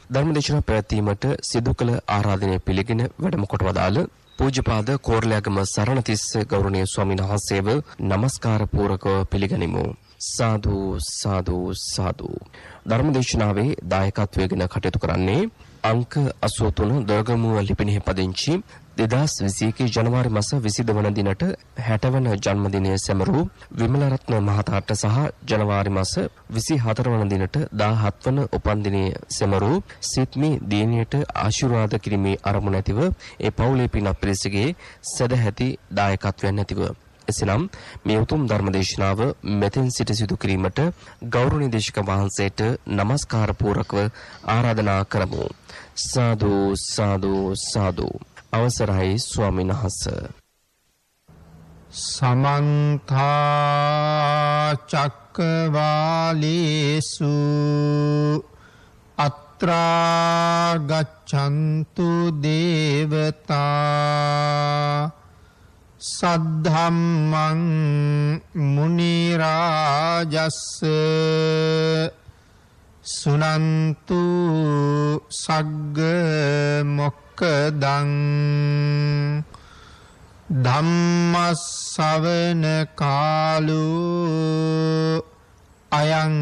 ධර්මදේශනා පැවැත්වීමට සිදු කළ ආරාධනය පිළිගෙන වැඩම කොට වදාළ පූජ්‍යපාද කෝරළයාගම සරණතිස්ස ගෞරවනීය ස්වාමීන් වහන්සේව নমස්කාර පූරකව පිළිගනිමු. සාදු සාදු සාදු. ධර්මදේශනාවේ දායකත්වයෙන් කටයුතු කරන්නේ අංක 83 දොරගමුව ලිපිණෙහි පදිංචි 2021 ජනවාරි මාස 22 වන දිනට 60 වන ජන්මදිනය සැමරූ විමලරත්න මහතාට සහ ජනවාරි මාස 24 වන දිනට 17 වන උපන්දිනය සැමරූ සිත්මි දිනියට ආශිර්වාද කිරීමේ අරමුණ ඇතිව ඒ පවුලේ පින් අපිරිසගේ සදැහැති දායකත්වයන් ඇතිව එසේනම් මේ උතුම් ධර්මදේශනාව මෙතෙන් සිට සිදු කිරීමට ගෞරවනීය දේශක වහන්සේට নমස්කාර පූරකව ආරාධනා කරමු. සාදු සාදු සාදු. අවසරයි ස්වාමීන් වහන්සේ. සමන්ත චක්කවාලේසු අත්‍රා ගච්ඡන්තු දේවතා සද්ධම්මං මුනි රාජස්ස සුනන්තු සග්ග මොක්ඛදං ධම්මස්සවන කාලෝ අයං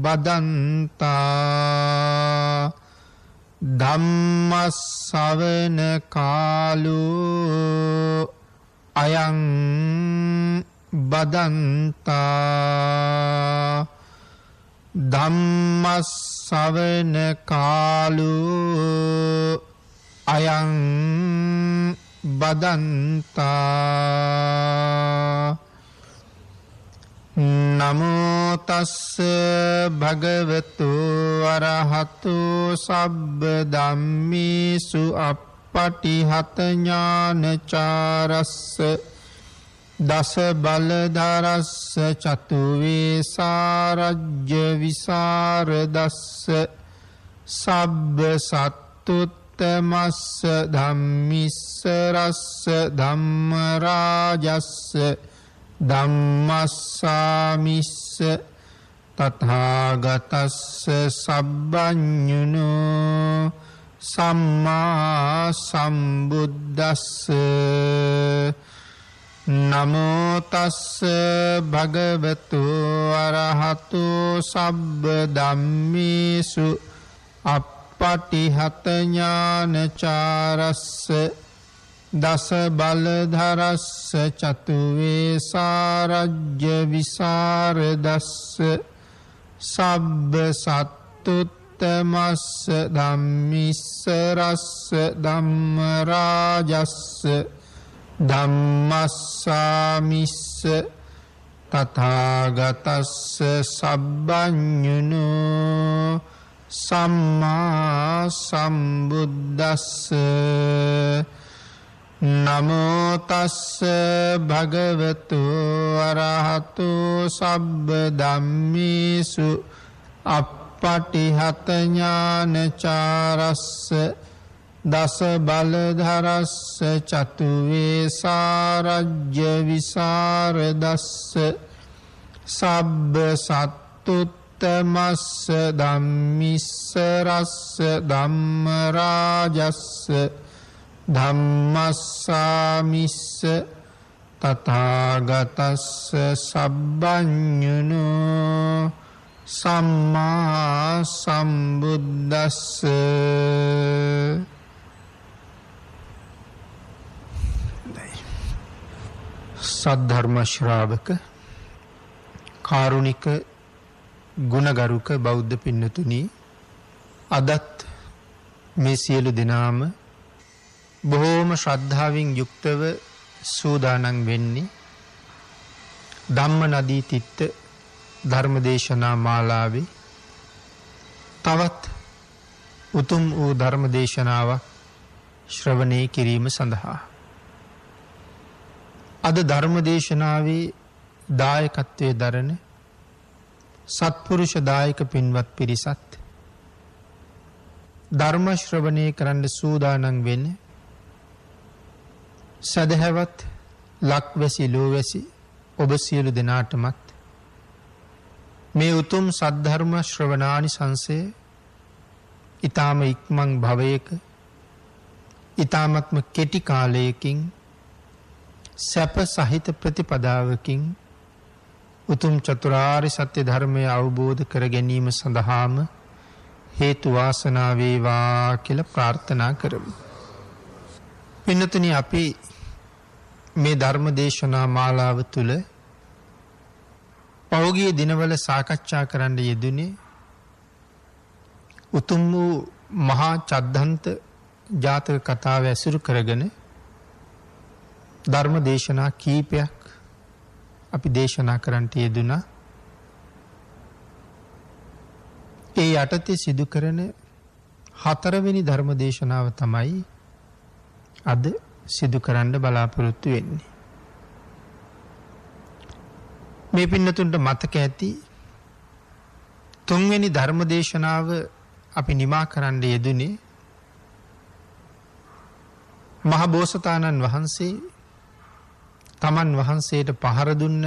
බදන්තා ධම්මස්සවන කාලෝ අයං බදන්තා ධම්මස්සවන කාලෝ අයං බදන්තා. නමෝ තස්ස භගවතු අරහතු සබ්බ ධම්මේසු අප්පටිහත ඥානචාරස්ස දස බලධරස්ස චතු වේසාරජ්‍ය විසරදස්ස සබ්බ සත්තුත්තමස්ස ධම්මිස්සරස්ස ධම්ම රාජස්ස ධම්මස්සාමිස්ස තථාගතස්ස සබ්බඤුනෝ සම්මා සම්බුද්දස්ස. නමෝ තස්ස භගවතු අරහතු සබ්බ ධම්මේසු අප්පටිහත ඥානචාරස්ස දස බලධරස්ස චතු වේසාරජ්‍ය විසරදස්ස සබ්බ සත්තුත්තමස්ස ධම්මිස්සරස්ස ධම්ම රාජස්ස ධම්මස්සාමිස්ස තථාගතස්ස සබ්බඤුනෝ සම්මා සම්බුද්දස්ස. නමෝ තස්ස භගවතු අරහතු සබ්බ ධම්මේසු අප්පටිහත ඥානචාරස්ස දස බලධරස්ස චතු වේසාරජ්‍ය විසරදස්ස සබ්බ සත්තුත්තමස්ස ධම්මිස්සරස්ස ධම්ම රාජස්ස ධම්මස්සාමිස්ස තථාගතස්ස සබ්බඤුනෝ සම්මා සම්බුද්දස්ස. සද්ධර්ම ශ්‍රාවක කාරුණික ගුණගරුක බෞද්ධ පින්නතුනි, අදත් මේ සියලු දෙනාම බොහෝම ශ්‍රද්ධාවෙන් යුක්තව සූදානම් වෙන්නේ ධම්ම නදී තිත්ත ධර්මදේශනා මාලාවේ තවත් උතුම් වූ ධර්මදේශනාවක් ශ්‍රවණය කිරීම සඳහා. අද ධර්මදේශනාවේ දායකත්වයේ දරන සත්පුරුෂ දායක පින්වත් පිරිසත් ධර්ම ශ්‍රවණය කරන්න සූදානම් වෙන්නේ සදහැවත් ලක්වැසි ලෝවැසි ඔබ සියලු දෙනාටමත් මේ උතුම් සද්ධර්ම ශ්‍රවණානිසංසය ඊ타ම ඉක්මන් භවයක ඊ타මත්ම කෙටි කාලයකින් සැප සහිත ප්‍රතිපදාවකින් උතුම් චතුරාර්ය සත්‍ය ධර්මය අවබෝධ කර ගැනීම සඳහාම හේතු වාසනා වේවා කියලා ප්‍රාර්ථනා කරමු. පින්නතුනි, අපි මේ ධර්ම දේශනා මාලාව තුළ පෞගිය දිනවල සාකච්ඡා කරන්න යෙදුනේ උතුම් වූ මහා චද්දන්ත ජාතක කතාව ඇසුරු කරගෙන ධර්ම දේශනා කීපයක් අපි දේශනා කරන්නට යෙදුණා. ඒ යටතේ සිදු කරන 4 වෙනි ධර්ම දේශනාව තමයි අද සිදු කරන්න බලාපොරොත්තු වෙන්නේ. මේ පින්නතුන්ට මතක ඇති 3 වෙනි ධර්ම දේශනාව අපි නිමා කරන්න යෙදුනේ මහ බෝසතාණන් වහන්සේ තමන් වහන්සේට පහර දුන්න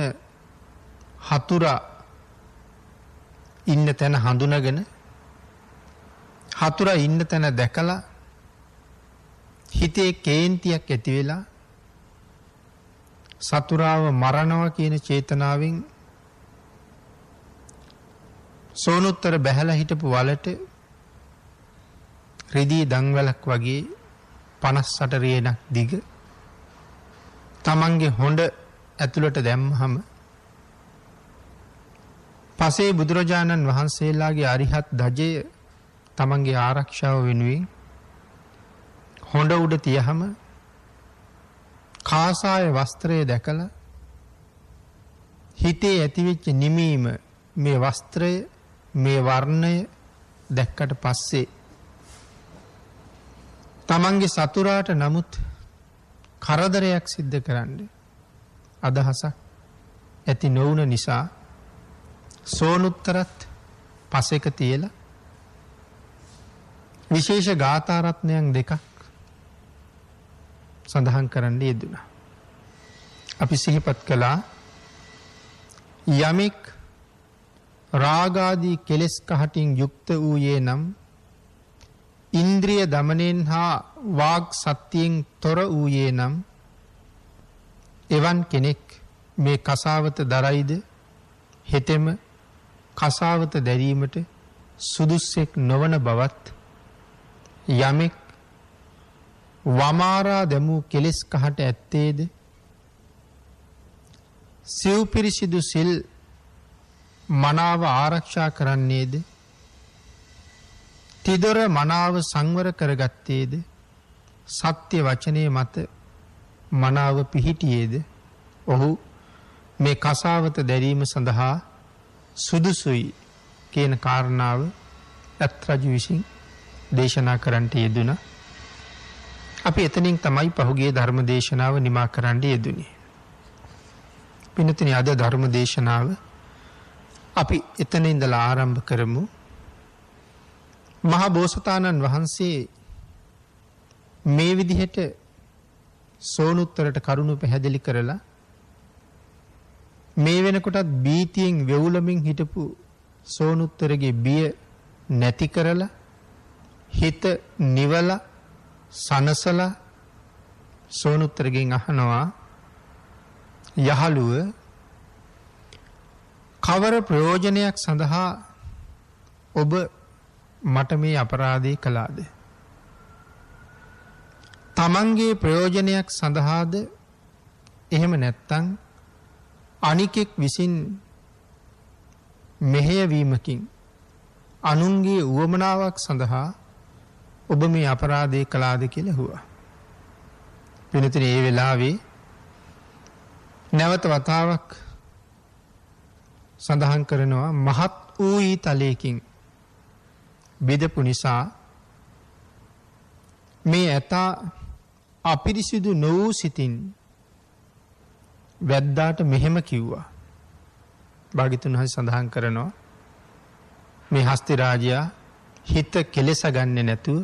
හතුරා ඉන්න තැන හඳුනගෙන හතුරා ඉන්න තැන දැකලා හිතේ කේන්තියක් ඇති වෙලා සතුරාව මරනවා කියන චේතනාවෙන් සෝනුත්තර බැහැලා හිටපු වලට රිදී දංවැලක් වගේ 58 රේණක් දිග තමන්ගේ හොඬ ඇතුළට දැම්මහම පසේ බුදුරජාණන් වහන්සේලාගේ අරිහත් ධජය තමන්ගේ ආරක්ෂාව වෙනුවෙන් හොඬ උඩ තියහම කාසාය වස්ත්‍රය දැකලා හිතේ ඇතිවෙච්ච නිමීම මේ වස්ත්‍රය මේ වර්ණය දැක්කට පස්සේ තමන්ගේ සතුරාට නමුත් කරදරයක් සිද්ධ කරන්න අදහසක් ඇති නොවුන නිසා සෝනුත්තරත් පසෙක තියලා විශේෂ ගාථා රත්නයන් දෙකක් සඳහන් කරන්න යෙදුණා. අපි සිහිපත් කළා යමෙක් රාගාදී කෙලෙස් කහටින් යුක්ත වූයේ නම් ඉන්ද්‍රිය දමනයෙන් හා වාග් සත්‍යයෙන් තොර වූයේ නම් එවන් කෙනෙක් මේ කසාවත දරයිද හෙතෙම කසාවත දැරීමට සුදුස්සෙක් නොවන බවත් යමෙක් වමාරා දැමූ කෙලෙස් කහට ඇත්තේද සිව් පිරිසිදු සිල් මනාව ආරක්ෂා කරන්නේද තිදොර මනාව සංවර කරගත්තේද සත්‍ය වචනය මත මනාව පිහිටියේද ඔහු මේ කසාවත දැරීම සඳහා සුදුසුයි කියන කාරණාව ඇත් රජු විසින් දේශනා කරන්නට යෙදුණා. අපි එතනින් තමයි පහුගිය ධර්ම දේශනාව නිමා කරන්න යෙදුනේ. පින්නතුනි, අද ධර්ම දේශනාව අපි එතන ඉඳලා ආරම්භ කරමු. මහා බෝසතාණන් වහන්සේ මේ විදිහට සෝනුත්තරට කරුණු පැහැදිලි කරලා මේ වෙනකොටත් බීතියෙන් වෙවුලමින් හිටපු සෝනුත්තරගේ බිය නැති කරලා හිත නිවලා සනසලා සෝනුත්තරගෙන් අහනවා යහළුව කවර ප්‍රයෝජනයක් සඳහා ඔබ මට මේ අපරාධය කළාද? තමන්ගේ ප්‍රයෝජනයක් සඳහාද එහෙම නැත්තම් අනිකෙක් විසින් මෙහෙයවීමකින් අනුන්ගේ උවමනාවක් සඳහා ඔබ මේ අපරාධය කළාද කියලා ඇහුවා. වෙනතන ඒ වෙලාවේ නැවත වතාවක් සඳහන් කරනවා මහත් වූ ඊතලයකින් බෙදපු නිසා මේ ඇතා අපිරිසිදු නොවූ සිතින් වැද්දාට මෙහෙම කිව්වා. භාග්‍යතුන් වහන්සේ සඳහන් කරනවා මේ හස්ති රාජයා හිත කෙලෙස ගන්නෙ නැතුව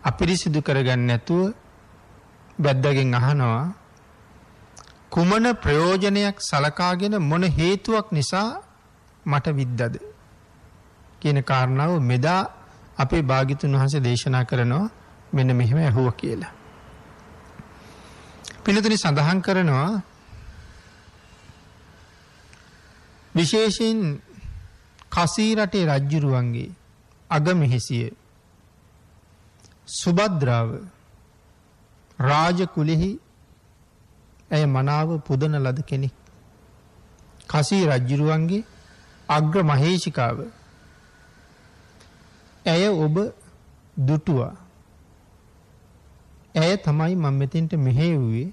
අපිරිසිදු කරගන්න නැතුව වැද්දාගෙන් අහනවා කුමන ප්‍රයෝජනයක් සලකාගෙන මොන හේතුවක් නිසා මට විද්දද කියන කාරණාව මෙදා අපේ භාග්‍යතුන් වහන්සේ දේශනා කරනවා මෙන්න මෙහෙම ඇහුවා කියලා. පිළිතුරු සඳහන් කරනවා විශේෂයෙන් කසී රටේ රජුරුවන්ගේ අගමෙහිසිය සුභද්‍රාව රාජ කුලෙහි ඇය මනාව පුදන ලද කෙනෙක්. කසී රජුරුවන්ගේ අග්‍ර මහේෂිකාව. ඇය ඔබ දුටුවා. ඇය තමයි මම මෙතෙන්ට මෙහෙව්වේ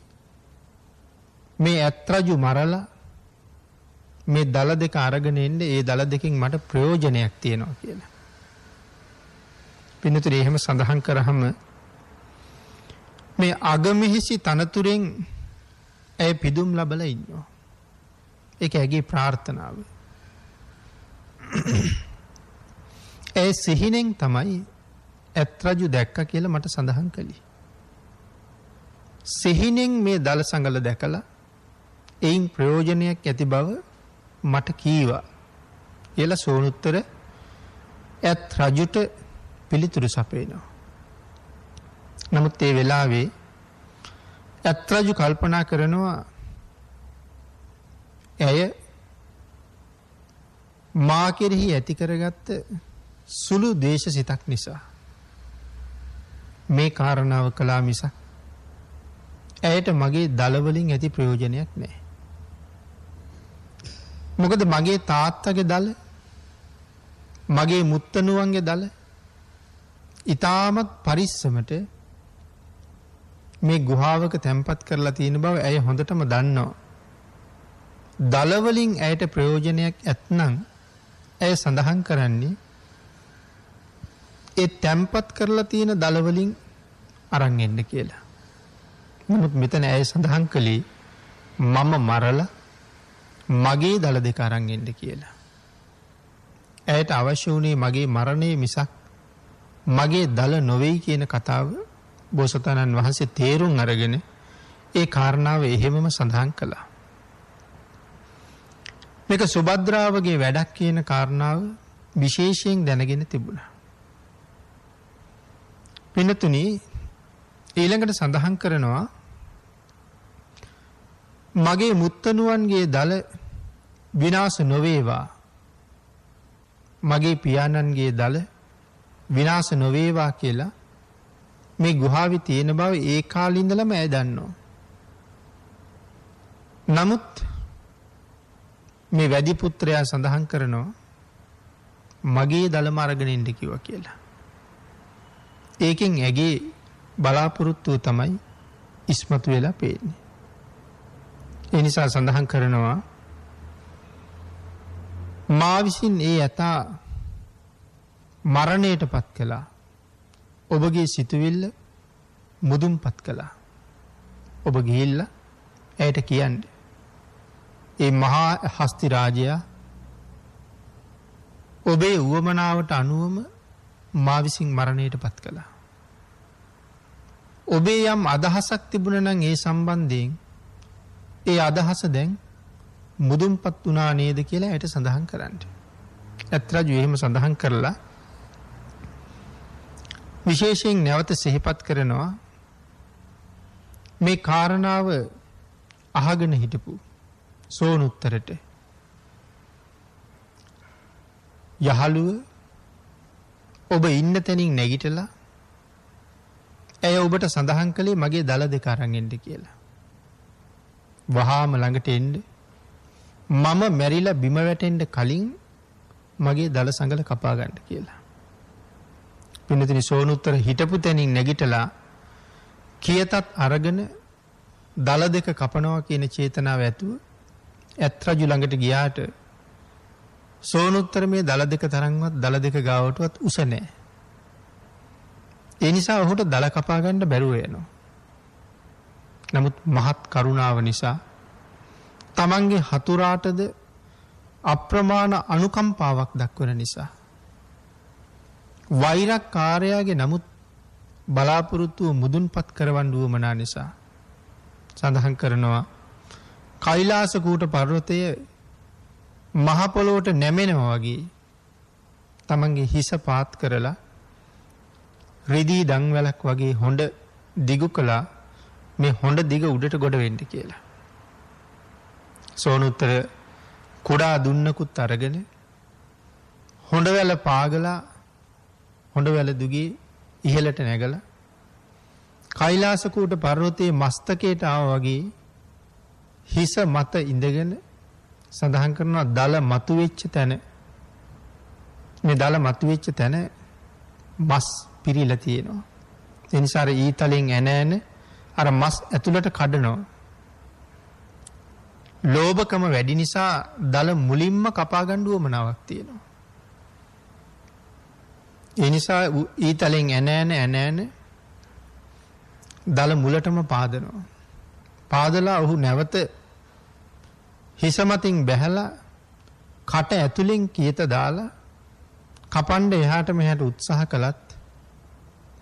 මේ ඇත් රජු මරලා මේ දල දෙක අරගෙන එන්න ඒ දල දෙකෙන් මට ප්‍රයෝජනයක් තියෙනවා කියලා. පින්නතුරි එහෙම සඳහන් කරාම මේ අගමෙහිසි තනතුරෙන් ඇය පිදුම් ලබලා ඉන්නවා. ඒක ඇගේ ප්‍රාර්ථනාව. ඇය සිහිනෙන් තමයි ඇත් රජු දැක්ක කියලා මට සඳහන් කළේ. සිහිනෙන් මේ දල සංගල දැකලා එයින් ප්‍රයෝජනයක් ඇති බව මට කීවා කියලා සෝනුත්තර ඇත් රජුට පිළිතුරු සපයනවා. නමුත් ඒ වෙලාවේ ඇත් රජු කල්පනා කරනවා ඇය මා කෙරෙහි ඇති කරගත්ත සුළු දේශ සිතක් නිසා මේ කාරණාව කළා මිසක් ඇයට මගේ දලවලින් ඇති ප්‍රයෝජනයක් නැහැ. මොකද මගේ තාත්තගේ දල මගේ මුත්තණුවන්ගේ දල ඊටමත් පරිස්සමට මේ ගුහාවක තැන්පත් කරලා තියෙන බව ඇය හොඳටම දන්නවා. දලවලින් ඇයට ප්‍රයෝජනයක් ඇත්නම් ඇය සඳහන් කරන්නේ ඒ තැන්පත් කරලා තියෙන දලවලින් අරන් එන්න කියලා. නමුත් මෙතන ඇය සඳහන් කළේ මම මරලා මගේ දල දෙක අරන් එන්න කියලා. ඇයට අවශ්‍ය වුණේ මගේ මරණය මිසක් මගේ දල නොවේයි කියන කතාව බෝසතාණන් වහන්සේ තේරුම් අරගෙන ඒ කාරණාව එහෙමම සඳහන් කළා. මේක සුභද්‍රාවගේ වැඩක් කියන කාරණාව විශේෂයෙන් දැනගෙන තිබුණා. පින්නතුනි ඊළඟට සඳහන් කරනවා මගේ මුත්තණුවන්ගේ දල විනාශ නොවේවා මගේ පියාණන්ගේ දල විනාශ නොවේවා කියලා මේ ගුහාවේ තියෙන බව ඒ කාලේ ඉඳලම ඇය දන්නවා. නමුත් මේ වැඩි පුත්‍රයා සඳහන් කරනවා මගේ දලම අරගෙන ඉන්න කිව්වා කියලා. ඒකෙන් ඇගේ බලාපොරොත්තුව තමයි ඉස්මතු වෙලා පේන්නේ. ඒ නිසා සඳහන් කරනවා මා විසින් ඒ යථා මරණයට පත් කළා. ඔබගේ සිතුවිල්ල මුදුන්පත් කළා. ඔබ ගිහිල්ලා ඇයට කියන්න. ඒ මහා හස්ති රාජයා ඔබේ උවමනාවට අනුවම මා විසින් මරණයට පත් කළා. ඔබේ යම් අදහසක් තිබුණා නම් ඒ සම්බන්ධයෙන් ඒ අදහස දැන් මුදුන්පත් වුණා නේද කියලා ඇයට සඳහන් කරන්න. ඇත් රජු එහෙම සඳහන් කරලා විශේෂයෙන් නැවත සිහිපත් කරනවා මේ කාරණාව අහගෙන හිටපු සෝනුත්තරට යහළුව ඔබ ඉන්න තැනින් නැගිටලා ඇය ඔබට සඳහන් කළේ මගේ දල දෙක අරන් එන්න කියලා. වහාම ළඟට එන්න මම මැරිලා බිම වැටෙන්න කලින් මගේ දල සංගල කපා ගන්න කියලා. පින්නතිනි සෝනුත්තර හිටපු තැනින් නැගිටලා කියතත් අරගෙන දල දෙක කපනවා කියන චේතනාව ඇතුව ඇත් රජු ළඟට ගියාට සෝනුත්තර මේ දල දෙක තරම්වත් දල දෙක ගාවටවත් උස නැහැ. ඒ නිසා ඔහුට දල කපා ගන්න බැරුව යනවා. නමුත් මහත් කරුණාව නිසා තමන්ගේ හතුරාටද අප්‍රමාණ අනුකම්පාවක් දක්වන නිසා වෛරක්කාරයාගේ නමුත් බලාපොරොත්තුව මුදුන්පත් කරවන්න උවමනා නිසා සඳහන් කරනවා කෛලාස කූට පර්වතය මහ පොළොවට නැමෙනවා වගේ තමන්ගේ හිස පාත් කරලා රිදී දංවැලක් වගේ හොඬ දිගු කළා මේ හොඬ දිග උඩට ගොඩ වෙන්න කියලා. සෝනුත්තර කුඩා දුන්නකුත් අරගෙන හොඬවැල පාගලා හොඬවැල දුගේ ඉහළට නැගලා කෛලාසකූට පර්වතයේ මස්තකයට ආවා වගේ හිස මත ඉඳගෙන සඳහන් කරනවා දල මතුවෙච්ච තැන මේ දල මතුවෙච්ච තැන මස් පිරීලා තියෙනවා. ඒ නිසා අර ඊතලෙන් එන අර මස් ඇතුළට කඩනවා. ලෝභකම වැඩි නිසා දල මුලින්ම කපා ගන්න උවමනාවක් තියෙනවා. ඒ නිසා ඊතලෙන් එන දල මුලටම පාදනවා. පාදලා ඔහු නැවත හිස මතින් බැහැලා කට ඇතුලෙන් කීත දාලා කපන්න එහාට මෙහාට උත්සාහ කළත්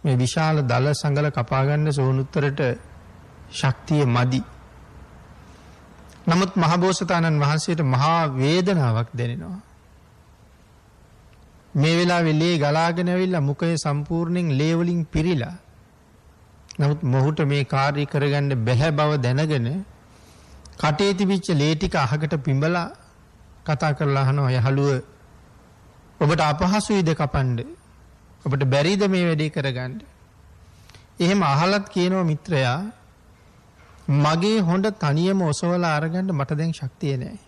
මේ විශාල දල සංගල කපා ගන්න සෝනුත්තරට ශක්තිය මදි. නමුත් මහබෝසතාණන් වහන්සේට මහා වේදනාවක් දැනෙනවා. මේ වෙලාවේ ලේ ගලාගෙන ඇවිල්ලා මුඛය සම්පූර්ණයෙන් ලේ වලින් පිරීලා. නමුත් මොහුට මේ කාර්ය කරගන්න බැහැ බව දැනගෙන කටේ තිබිච්ච ලේ ටික අහකට පිඹලා කතා කරලා අහනවා යහළුව ඔබට අපහසුයිද කපන්න? ඔබට බැරිද මේ වැඩේ කරගන්න? එහෙම අහලත් කියනවා මිත්‍රයා මගේ හොඬ තනියම ඔසවලා අරගන්න මට දැන් ශක්තිය නැහැ.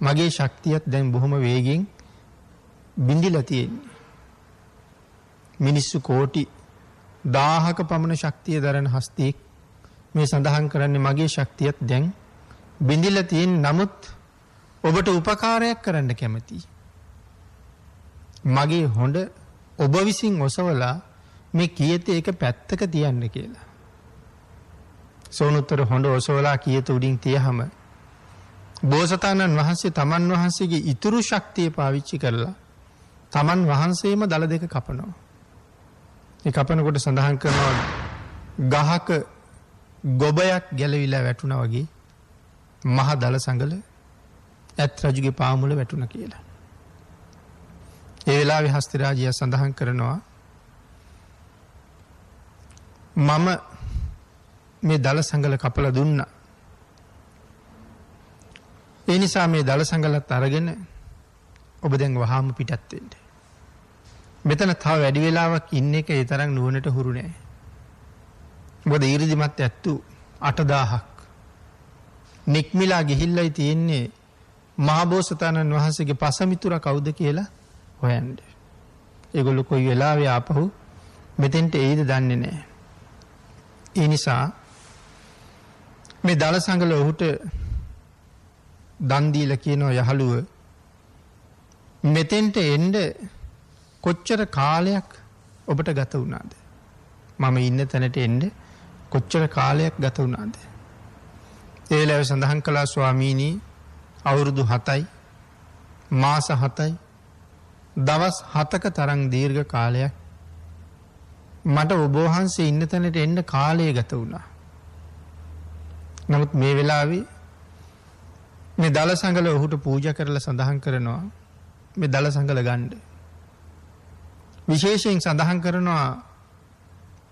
මගේ ශක්තියත් දැන් බොහොම වේගෙන් බිඳිලා තියෙන්නේ. මිනිස්සු කෝටි 1000ක පමණ ශක්තිය දරන හස්තියෙක් මේ සඳහන් කරන්නේ මගේ ශක්තියත් දැන් බිඳිලා තියෙන. නමුත් ඔබට උපකාරයක් කරන්න කැමතියි. මගේ හොඬ ඔබ විසින් ඔසවලා මේ කීයත එක පැත්තක තියන්න කියලා. සෝනුත්තර හොඬ ඔසවලා කීයත උඩින් තියහම බෝසතාණන් වහන්සේ තමන් වහන්සේගේ ඉතුරු ශක්තිය පාවිච්චි කරලා තමන් වහන්සේම දල දෙක කපනවා. ඒ කපනකොට සඳහන් කරනවා ගහක ගොබයක් ගැලවිලා වැටුණා වගේ මහ දල සංගල ඇත් රජුගේ පාමුල වැටුණා කියලා. ඒ වෙලාවේ හස්තිරාජයා සඳහන් කරනවා මම මේ දල සංගල කපලා දුන්නා. ඒ නිසා මේ දල සංගලත් අරගෙන ඔබ දැන් වහාම පිටත් වෙන්න. මෙතන තව වැඩි වෙලාවක් ඉන්න එක ඒ තරම් නුවණට හුරු නෑ. මොකද ඊරිදිමත් ඇත්තු 8000ක් නික්මිලා ගිහිල්ලයි තියෙන්නේ මහබෝසතාණන් වහන්සේගේ පසමිතුර කවුද කියලා හොයන්න. ඒගොල්ලෝ කොයි වෙලාවෙ ආපහු මෙතෙන්ට එයිද දන්නේ නෑ. ඒ නිසා මේ දල සංගල ඔහුට දන් දීලා කියනවා යහළුව මෙතෙන්ට එන්න කොච්චර කාලයක් ඔබට ගත වුණාද? මම ඉන්න තැනට එන්න කොච්චර කාලයක් ගත වුණාද? ඒ වෙලාවේ සඳහන් කළා ස්වාමීනි අවුරුදු 7යි මාස 7යි දවස් 7ක තරම් දීර්ඝ කාලයක් මට ඔබ වහන්සේ ඉන්න තැනට එන්න කාලය ගත වුණා. නමුත් මේ වෙලාවේ මේ දල සංගල ඔහුට පූජා කරලා සඳහන් කරනවා මේ දල සංගල ගන්න. විශේෂයෙන් සඳහන් කරනවා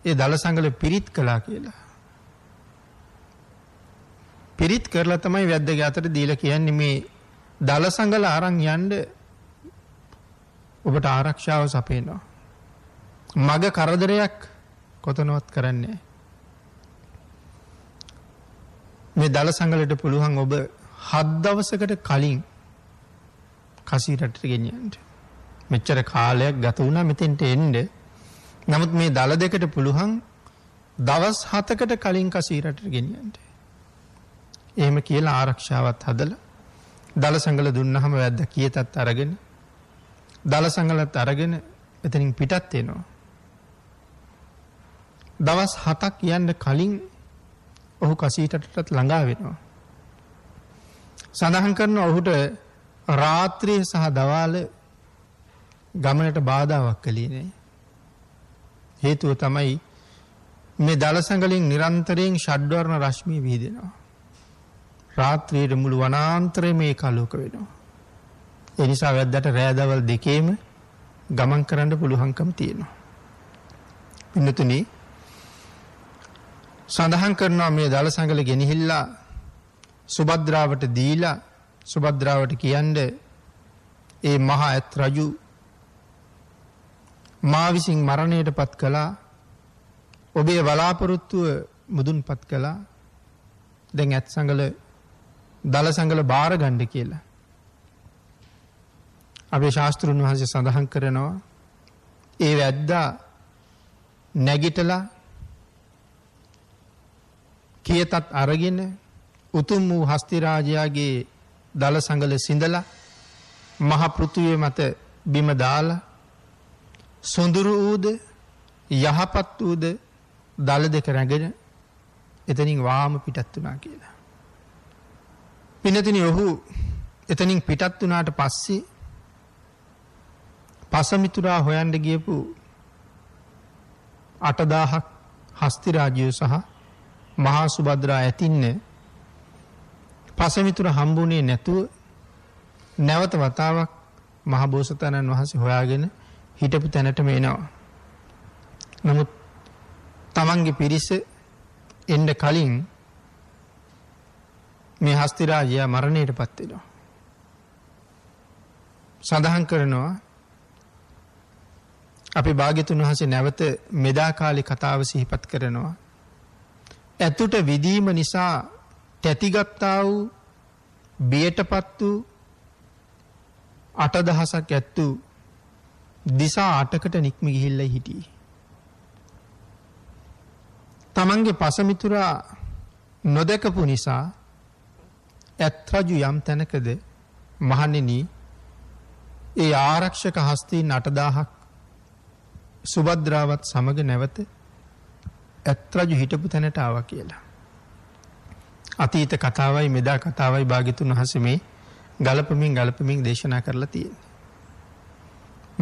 ඒ දල සංගල පිරිත් කළා කියලා. පිරිත් කරලා තමයි වැද්දගේ අතට දීලා කියන්නේ මේ දල සංගල අරන් යන්න ඔබට ආරක්ෂාව සපයනවා. මග කරදරයක් කොතනවත් කරන්නේ මේ දල සංගලට පුළුවන් ඔබ 7 දවසකට කලින් කසීරටට ගෙනියන්න. මෙච්චර කාලයක් ගත වුණා මෙතෙන්ට එන්න. නමුත් මේ දල දෙකට පුළුවන් දවස් 7කට කලින් කසීරටට ගෙනියන්න. එහෙම කියලා ආරක්ෂාවත් හදලා දල සංගල දුන්නාම වැද්ද කීයතත් අරගෙන දල සංගලත් අරගෙන එතනින් පිටත් වෙනවා. දවස් 7ක් යන්න කලින් ඔහු කසීරටට ළඟා වෙනවා. සඳහන් කරනවා ඔහුට රාත්‍රිය සහ දවාල ගමනට බාධාවක් කළේ නෑ. හේතුව තමයි මේ දල සංගලෙන් නිරන්තරයෙන් ෂඩ්වර්ණ රශ්මිය විහිදෙනවා. රාත්‍රියේ මුළු වනාන්තරයම ඒකාලෝක වෙනවා. ඒ නිසා වැද්දට රෑ දවල් දෙකේම ගමන් කරන්න පුළුවන්කම තියෙනවා. පින්නතුනි සඳහන් කරනවා මේ දල සංගල ගෙනහිල්ලා සුභද්‍රාවට දීලා සුභද්‍රාවට කියන්නේ ඒ මහා ඇත් රජු මා විසින් මරණයට පත් කළා. ඔබේ බලාපොරොත්තුව මුදුන්පත් කළා. දැන් ඇත් සංගල දල සංගල බාර ගන්න කියලා. අපේ ශාස්ත්‍රුන් වහන්සේ සඳහන් කරනවා ඒ වැද්දා නැගිටලා කියතත් අරගෙන උතුම් වූ හස්තිරාජයාගේ දල සංගල සිඳලා මහ පෘථුවිය මත බිම දාලා සොඳුරු වූද යහපත් වූද දල දෙක රැගෙන එතනින් වාම පිටත් වුණා කියලා. පින්නතුනි ඔහු එතනින් පිටත් වුණාට පස්සේ පසමිතුරා හොයන්න ගියපු 8000ක් හස්තිරාජයෝ සහ මහා සුභද්‍රා ඇතින්න පසමිතුර හම්බුනේ නැතුව නැවත වතාවක් මහ බෝසතාණන් වහන්සේ හොයාගෙන හිටපු තැනටම එනවා. නමුත් තමන්ගේ පිරිස එන්න කලින් මේ හස්තිරාජයා මරණයට පත් වෙනවා. සඳහන් කරනවා අපි භාග්‍යතුන් වහන්සේ නැවත මෙදා කාලේ කතාව සිහිපත් කරනවා. ඇතුට විදීම නිසා තැතිගත්තා වූ බියටපත් වූ 8000ක් ඇත්තු දිසා 8කට නික්ම ගිහිල්ලා හිටියේ. තමන්ගේ පසමිතුරා නොදකපු නිසා ඇත් රජු යම් තැනකද මහණෙනි ඒ ආරක්ෂක හස්තීන් 8000ක් සුභද්‍රාවත් සමග නැවත ඇත් රජු හිටපු තැනට ආවා කියලා. අතීත කතාවයි මෙදා කතාවයි භාග්‍යතුන් වහන්සේ මේ ගලපමින් දේශනා කරලා තියෙන්නේ.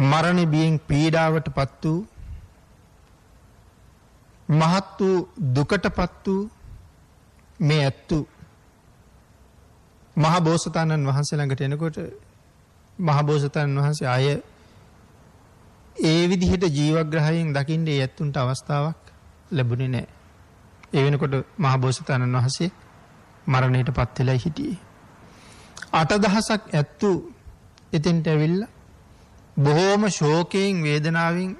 මරණ බියෙන් පීඩාවට පත් වූ මහත් වූ දුකටපත් වූ මේ ඇත්තු මහ බෝසතාණන් වහන්සේ ළඟට එනකොට මහ බෝසතාණන් වහන්සේ ආය ඒ විදිහට ජීවග්‍රහයෙන් දකින්න ඒ ඇත්තුන්ට අවස්ථාවක් ලැබුණේ නැහැ. ඒ වෙනකොට මහ බෝසතාණන් වහන්සේ මරණයට පත් වෙලා හිටියේ. 8000ක් ඇත්තු එතෙන්ට ඇවිල්ලා බොහෝම ශෝකයෙන් වේදනාවෙන්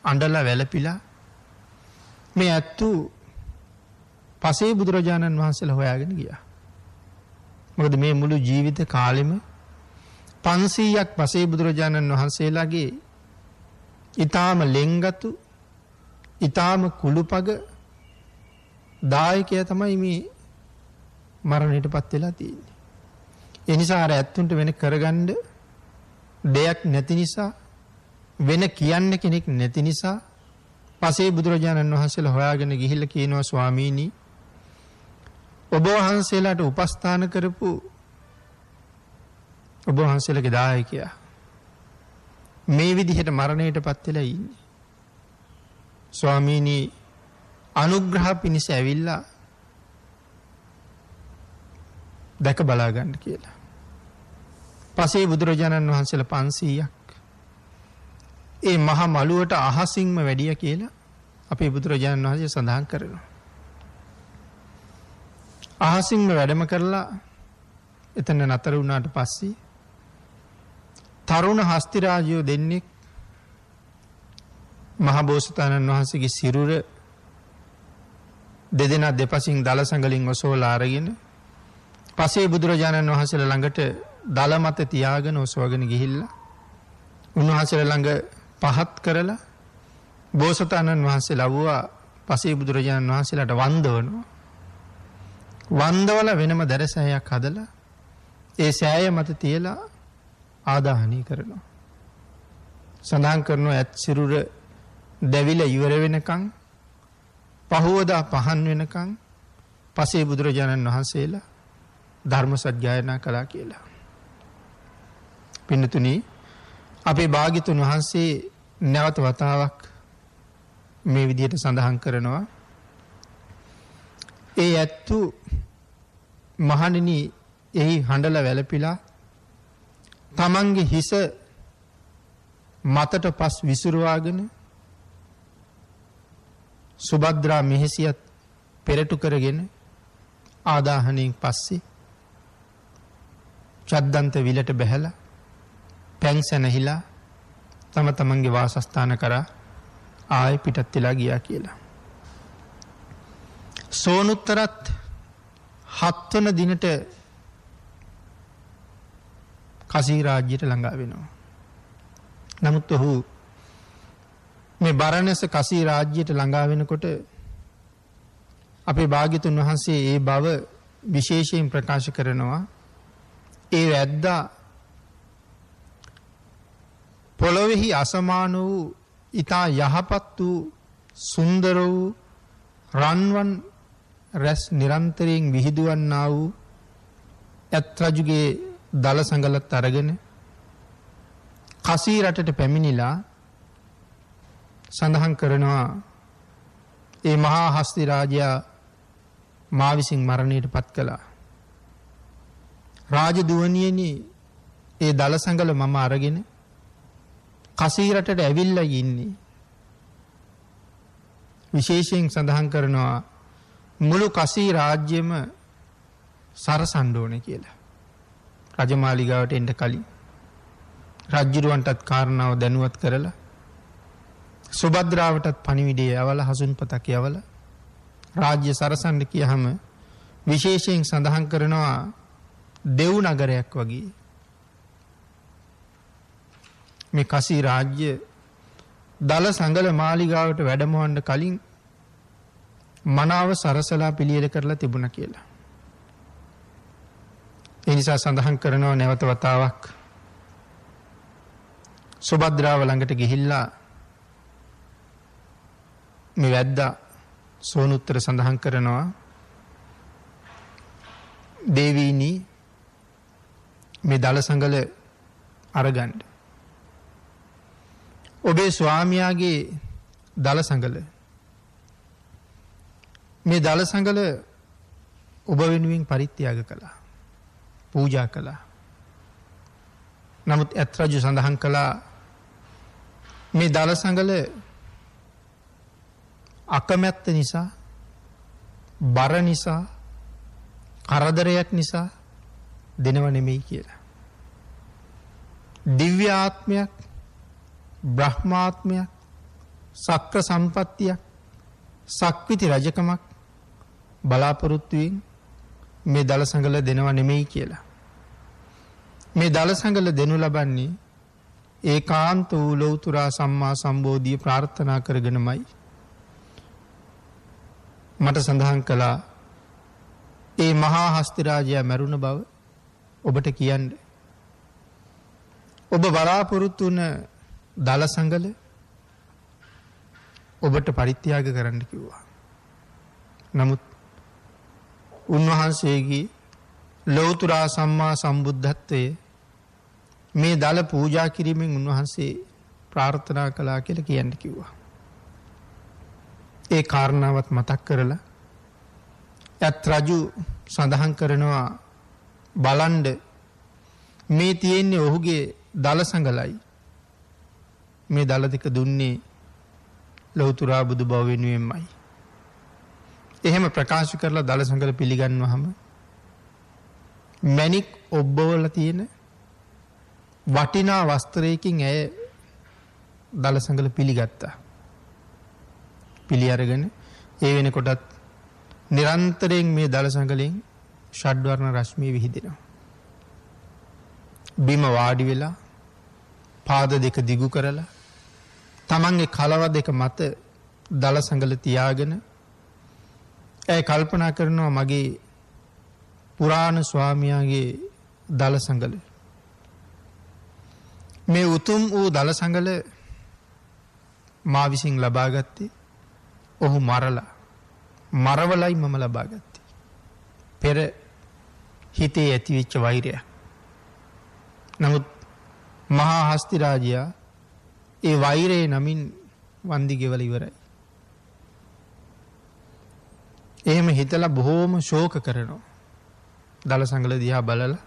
අඬලා වැළපිලා මේ ඇත්තු පසේ බුදුරජාණන් වහන්සේලා හොයාගෙන ගියා. මොකද මේ මුළු ජීවිත කාලෙම 500ක් පසේ බුදුරජාණන් වහන්සේලාගේ ඊටාම ලෙන්ගතු ඊටාම කුළුපග දායකය තමයි මේ මරණයට පත් වෙලා තියෙන්නේ. ඒ නිසා අර ඇත්තුන්ට වෙන කරගන්න දෙයක් නැති නිසා වෙන කියන්න කෙනෙක් නැති නිසා පසේ බුදුරජාණන් වහන්සේලා හොයාගෙන ගිහිල්ලා කියනවා ස්වාමීනි ඔබ වහන්සේලාට උපස්ථාන කරපු ඔබ වහන්සේලාගේ දායකයා මේ විදිහට මරණයට පත් වෙලා ඉන්නේ. ස්වාමීනි අනුග්‍රහ පිණිස ඇවිල්ලා දැක බලා ගන්න කියලා. පසේ බුදුරජාණන් වහන්සේලා 500ක් ඒ මහ මළුවට අහසින්ම වැඩිය කියලා අපේ බුදුරජාණන් වහන්සේ සඳහන් කරනවා. අහසින්ම වැඩම කරලා එතන නතර වුණාට පස්සේ තරුණ හස්තිරාජයෝ දෙන්නෙක් මහ බෝසතාණන් වහන්සේගේ සිරුර දෙදෙනා දෙපසින් දල සංගලින් ඔසවලා අරගෙන පසේ බුදුරජාණන් වහන්සේලා ළඟට දල මත තියාගෙන ඔසවගෙන ගිහිල්ලා උන්වහන්සේලා ළඟ පහත් කරලා බෝසතාණන් වහන්සේ ලැබුවා පසේ බුදුරජාණන් වහන්සේලාට වන්දවනවා. වන්දවල වෙනම දරසෑයක් හදලා ඒ සෑය මත තියලා ආදාහනය කරනවා. සඳහන් කරනවා ඇත් සිරුර දැවිලා ඉවර වෙනකන් පහවදා පහන් වෙනකන් පසේ බුදුරජාණන් වහන්සේලා ධර්ම සත්‍යයනා කළා කියලා. පින්නතුනි අපේ භාග්‍යතුන් වහන්සේ නැවත වතාවක් මේ විදිහට සඳහන් කරනවා ඒ ඇත්තු මහණෙනි එහි හඬලා වැළපිලා තමන්ගේ හිස මතට පස් විසිරුවාගෙන සුභද්‍රා මෙහෙසියත් පෙරටු කරගෙන ආදාහනයෙන් පස්සේ චද්දන්ත විලට බැහැලා පැන් සැනහිලා තම තමන්ගේ වාසස්ථාන කරා ආය පිටත් වෙලා ගියා කියලා. සෝනුත්තරත් 7 වන දිනට කසී රාජ්‍යයට ළඟා වෙනවා. නමුත් ඔහු මේ බරණැස කසී රාජ්‍යයට ළඟා වෙනකොට අපේ භාග්‍යතුන් වහන්සේ ඒ බව විශේෂයෙන් ප්‍රකාශ කරනවා. ඒ වැද්දා පොළොවෙහි අසමාන වූ ඊතා යහපත් වූ සුන්දර වූ රන්වන් රැස් නිරන්තරයෙන් විහිදුවන්නා වූ ඇත් රජුගේ දල සඟලත් අරගෙන කසී රටට පැමිණිලා සඳහන් කරනවා ඒ මහා හස්ති රාජයා මා විසින් මරණයට පත් කළා. රාජදුවනියනි ඒ දල සඟල මම අරගෙන කසී රටට ඇවිල්ලා ඉන්නේ. විශේෂයෙන් සඳහන් කරනවා මුළු කසී රාජ්‍යම සරසන්න ඕනේ කියලා. රජමාලිගාවට එන්න කලින් රජුරවන්ටත් කාරණාව දැනුවත් කරලා සුභද්‍රාවටත් පණිවිඩය යවලා හසුන්පතක් යවලා රාජ්‍ය සරසන්න කියහම විශේෂයෙන් සඳහන් කරනවා දෙව් නගරයක් වගේ මේ කසී රාජ්‍ය දල සංගල මාලිගාවට වැඩමවන්න කලින් මනාව සරසලා පිළියෙල කරලා තිබුණා කියලා. ඒ නිසා සඳහන් කරනවා නැවත වතාවක් සුභද්‍රාව ළඟට ගිහිල්ලා මේ වැද්දා සෝනුත්තර සඳහන් කරනවා දේවීනි මේ දල සංගල අරගන්න. ඔබේ ස්වාමියාගේ දල සංගල මේ දල සංගල ඔබ වෙනුවෙන් පරිත්‍යාග කළා. පූජා කළා. නමුත් ඇත් රජු සඳහන් කළා මේ දල සංගල අකමැත්ත නිසා බර නිසා කරදරයක් නිසා දෙනව නෙමෙයි කියලා. දිව්‍ය ආත්මයක් බ්‍රහ්මාත්මයක් සක්‍ර සම්පත්තියක් සක්විති රජකමක් බලාපොරොත්තුවෙන් මේ දල සංගල දෙනව නෙමෙයි කියලා. මේ දල සංගල දෙනු ලබන්නේ ඒකාන්ත වූ ලෞතුරා සම්මා සම්බෝධිය ප්‍රාර්ථනා කරගෙනමයි. මට සඳහන් කළා ඒ මහා හස්ති රාජයා මැරුණ බව ඔබට කියන්න. ඔබ බලාපොරොත්තු වුණ දල සංගල ඔබට පරිත්‍යාග කරන්න කිව්වා. නමුත් උන්වහන්සේගේ ලෞතුරා සම්මා සම්බුද්ධත්වයේ මේ දල පූජා කිරීමෙන් උන්වහන්සේ ප්‍රාර්ථනා කළා කියලා කියන්න කිව්වා. ඒ කාරණාවත් මතක් කරලා යත් රජු සඳහන් කරනවා බලන්ඩ මේ තියෙන්නේ ඔහුගේ දල සංගලයි. මේ දල දෙක දුන්නේ ලෞතුරා බුදු බව වෙනුවෙන්මයි. එහෙම ප්‍රකාශ කරලා දල සංගල පිළිගන්වහම මැණික් ඔබ්බවල තියෙන වටිනා වස්ත්‍රයකින් ඇය දල සංගල පිළිගත්තා. පිළි අරගෙන ඒ වෙනකොටත් නිරන්තරයෙන් මේ දල සංගලෙන් ෂඩ්වර්ණ රශ්මිය විහිදෙනවා. බිම වාඩි වෙලා පාද දෙක දිගු කරලා තමන්ගේ කලව දෙක මත දල සංගල තියාගෙන ඇය කල්පනා කරනවා මගේ පුරාණ ස්වාමියාගේ දල සංගල මේ උතුම් වූ දල සංගල මා විසින් ලබා ගත්තේ ඔහු මරවලයි මම ලබා ගත්තේ. පෙර හිතේ ඇතිවෙච්ච වෛරයක්. නමුත් මහා හස්ති රාජයා ඒ වෛරයේ නමින් වන්දි ගෙවල ඉවරයි. එහෙම හිතලා බොහෝම ශෝක කරනවා. දල සංගල දිහා බලලා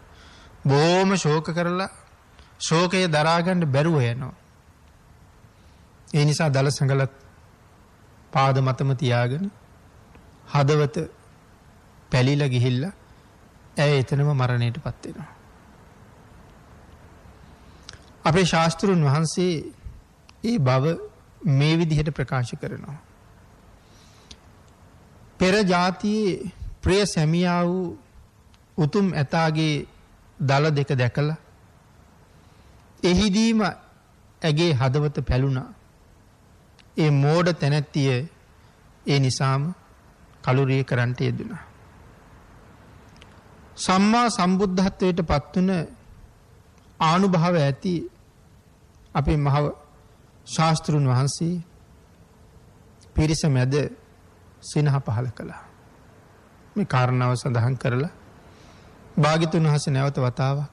බොහෝම ශෝක කරලා ශෝකය දරාගන්න බැරුව යනවා. ඒ නිසා දල සංගලත් පාද මතම තියාගෙන හදවත පැලිලා ගිහිල්ලා ඇය එතනම මරණයට පත් වෙනවා. අපේ ශාස්ත්‍රඥ වහන්සේ ඒ බව මේ විදිහට ප්‍රකාශ කරනවා. පෙර ජාතියේ ප්‍රිය සැමියා වූ උතුම් ඇතාගේ දල දෙක දැකලා එහිදීම ඇගේ හදවත පැලුණා. ඒ මෝඩ තැනැත්තිය ඒ නිසාම කලුරිය කරන්නට යෙදුණා. සම්මා සම්බුද්ධත්වයට පත්වන ආනුභාව ඇති අපේ මහ ශාස්තෘන් වහන්සේ පිරිස මැද සිනහ පහල කළා. මේ කාරණාව සඳහන් කරලා භාග්‍යතුන් වහන්සේ නැවත වතාවක්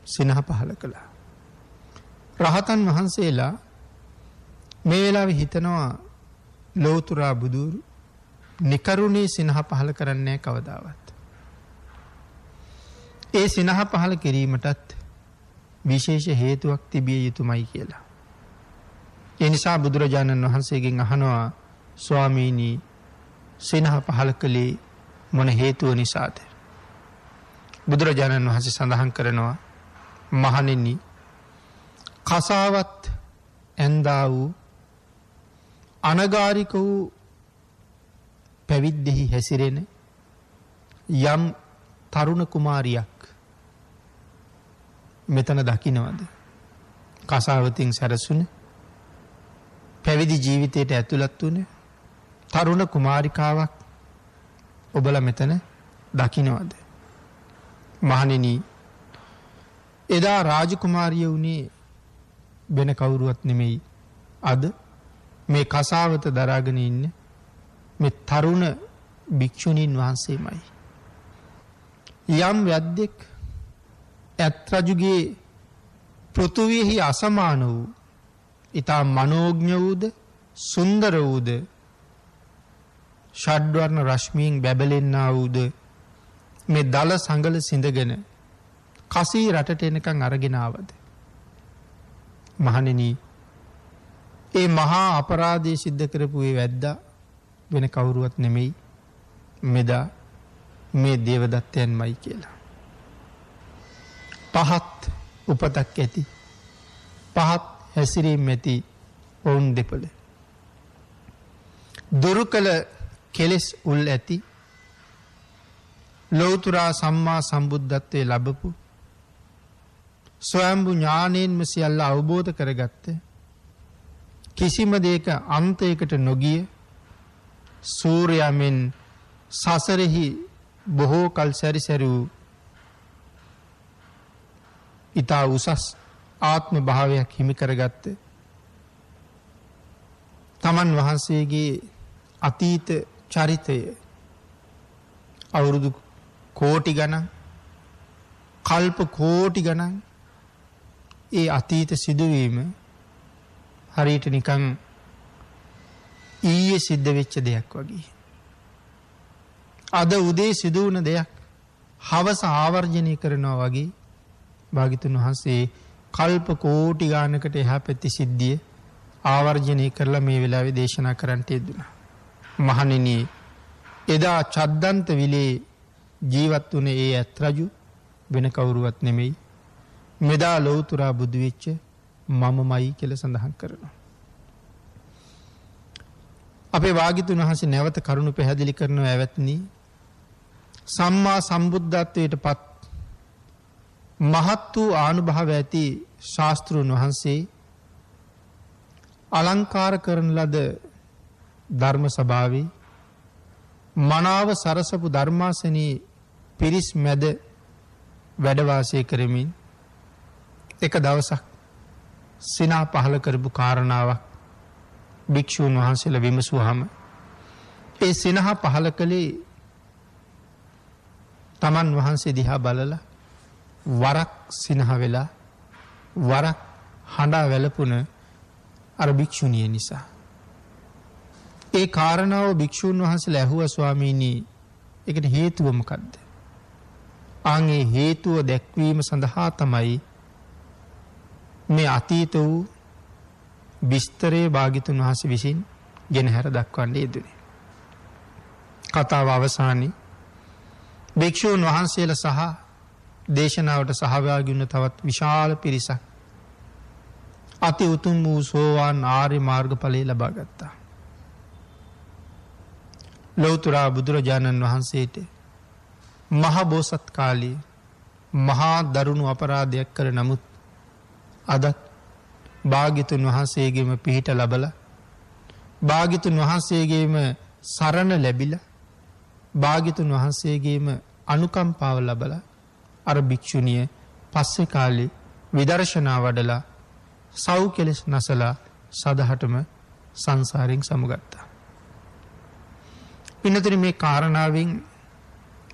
සිනහ පහල කළා. රහතන් වහන්සේලා මේ වෙලාවේ හිතනවා ලෞතුරා බුදුරු නිකරුණේ සිනහ පහල කරන්නේ කවදාවත්. ඒ සිනහ පහල කිරීමටත් විශේෂ හේතුවක් තිබිය යුතුමයි කියලා. ඒ නිසා බුදුරජාණන් වහන්සේගෙන් අහනවා ස්වාමීනි සිනහ පහල කළේ මොන හේතුව නිසාද? බුදුරජාණන් වහන්සේ සඳහන් කරනවා මහණෙනි කසාවත් ඇන්දා වූ අනගාരിക වූ පැවිද්දෙහි හැසිරෙන යම් තරුණ කුමාරියක් මෙතන දකින්නවද? කසාවතින් සැරසුණ පැවිදි ජීවිතයට ඇතුළත් වුණ තරුණ කුමාරිකාවක් ඔබලා මෙතන දකින්නවද? මහණෙනි එදා රාජකුමාරිය වුණේ වෙන කවුරුවත් නෙමෙයි. අද මේ කසාවත දරාගෙන ඉන්න මේ තරුණ භික්ෂුණීන් වහන්සේමයි. යම් වැද්දෙක් ඇත් රජුගේ පෘථුවියෙහි අසමාන වූ ඊතා මනෝඥ වූද සුන්දර වූද ෂඩ්වර්ණ රශ්මියෙන් බැබලෙන්නා වූද මේ දල සංගල සිඳගෙන කසී රටට එනකන් අරගෙන ආවද? මහණෙනි ඒ මහා අපරාධය සිද්ධ කරපු ඒ වැද්දා වෙන කවුරුවත් නෙමෙයි මෙදා මේ දේවදත්තයන්මයි කියලා. පහත් උපතක් ඇති පහත් හැසිරීම ඇති ඔවුන් දෙපළ දුරු කළ කෙලෙස් උල් ඇති ලෞතුරා සම්මා සම්බුද්ධත්වයේ ලැබපු ස්වයම්බු ඥානයෙන්ම සියල්ල අවබෝධ කරගත්ත කිසිම දෙයක අන්තයකට නොගිය සූර්යයා මෙන් සසරෙහි බොහෝ කල් සැරිසැරූ ඊතා උසස් ආත්ම භාවයක් හිමි කරගත්ත තමන් වහන්සේගේ අතීත චරිතය අවුරුදු කෝටි ගණන් කල්ප කෝටි ගණන් ඒ අතීත සිදුවීම හරියට නිකන් ඊයේ සිද්ධ වෙච්ච දෙයක් වගේ. අද උදේ සිදු වුණ දෙයක් හවස ආවර්ජනය කරනවා වගේ භාග්‍යතුන් වහන්සේ කල්ප කෝටි ගානකට එහා පැති සිද්ධිය ආවර්ජනය කරලා මේ වෙලාවේ දේශනා කරන්නට යෙදුණා. මහණෙනි එදා චද්දන්ත විලේ ජීවත් වුණේ ඒ ඇත් රජු වෙන කවුරුවත් නෙමෙයි මෙදා ලෞතුරා බුදු වෙච්ච මමමයි කියලා සඳහන් කරනවා. අපේ භාග්‍යතුන් වහන්සේ නැවත කරුණ පැහැදිලි කරනවා ඇවැත්නි සම්මා සම්බුද්ධත්වයට පත් මහත් වූ ආනුභාව ඇති ශාස්ත්‍රඥ වහන්සේ අලංකාර කරන ලද ධර්ම සභාවේ මනාව සරසපු ධර්මාසනී පිරිස් මැද වැඩ වාසය කරමින් එක දවසක් සිනහ පහල කරපු කාරණාවක් භික්ෂූන් වහන්සේලා විමසුවාම ඒ සිනහ පහල කළේ තමන් වහන්සේ දිහා බලලා වරක් සිනහ වෙලා වරක් හඬා වැළපුණ අර භික්ෂුණිය නිසා. ඒ කාරණාව භික්ෂූන් වහන්සේලා ඇහුවා ස්වාමීනි ඒකට හේතුව මොකද්ද? ආන්ගේ හේතුව දැක්වීම සඳහා තමයි මේ අතීත වූ විස්තරයේ භාග්‍යතුන් වහන්සේ විසින් ගෙනහැර දක්වන්නේ යෙදුනේ. කතාව අවසානයේ භික්ෂූන් වහන්සේලා සහ දේශනාවට සහභාගී වුණ තවත් විශාල පිරිසක් අති උතුම් වූ සෝවාන් ආර්ය මාර්ගඵලය ලබා ගත්තා. ලෞතර බුදුරජාණන් වහන්සේට මහ බෝසත් කාලයේ මහා දරුණු අපරාධයක් කළ නමුත් අදත් භාග්‍යතුන් වහන්සේගේම පිහිට ලබලා භාග්‍යතුන් වහන්සේගේම සරණ ලැබිලා භාග්‍යතුන් වහන්සේගේම අනුකම්පාව ලබලා අර භික්ෂුණිය පස්සේ කාලේ විදර්ශනා වඩලා සව් කෙලෙස් නැසලා සදහටම සංසාරයෙන් සමුගත්තා. පින්නතුනි මේ කාරණාවෙන්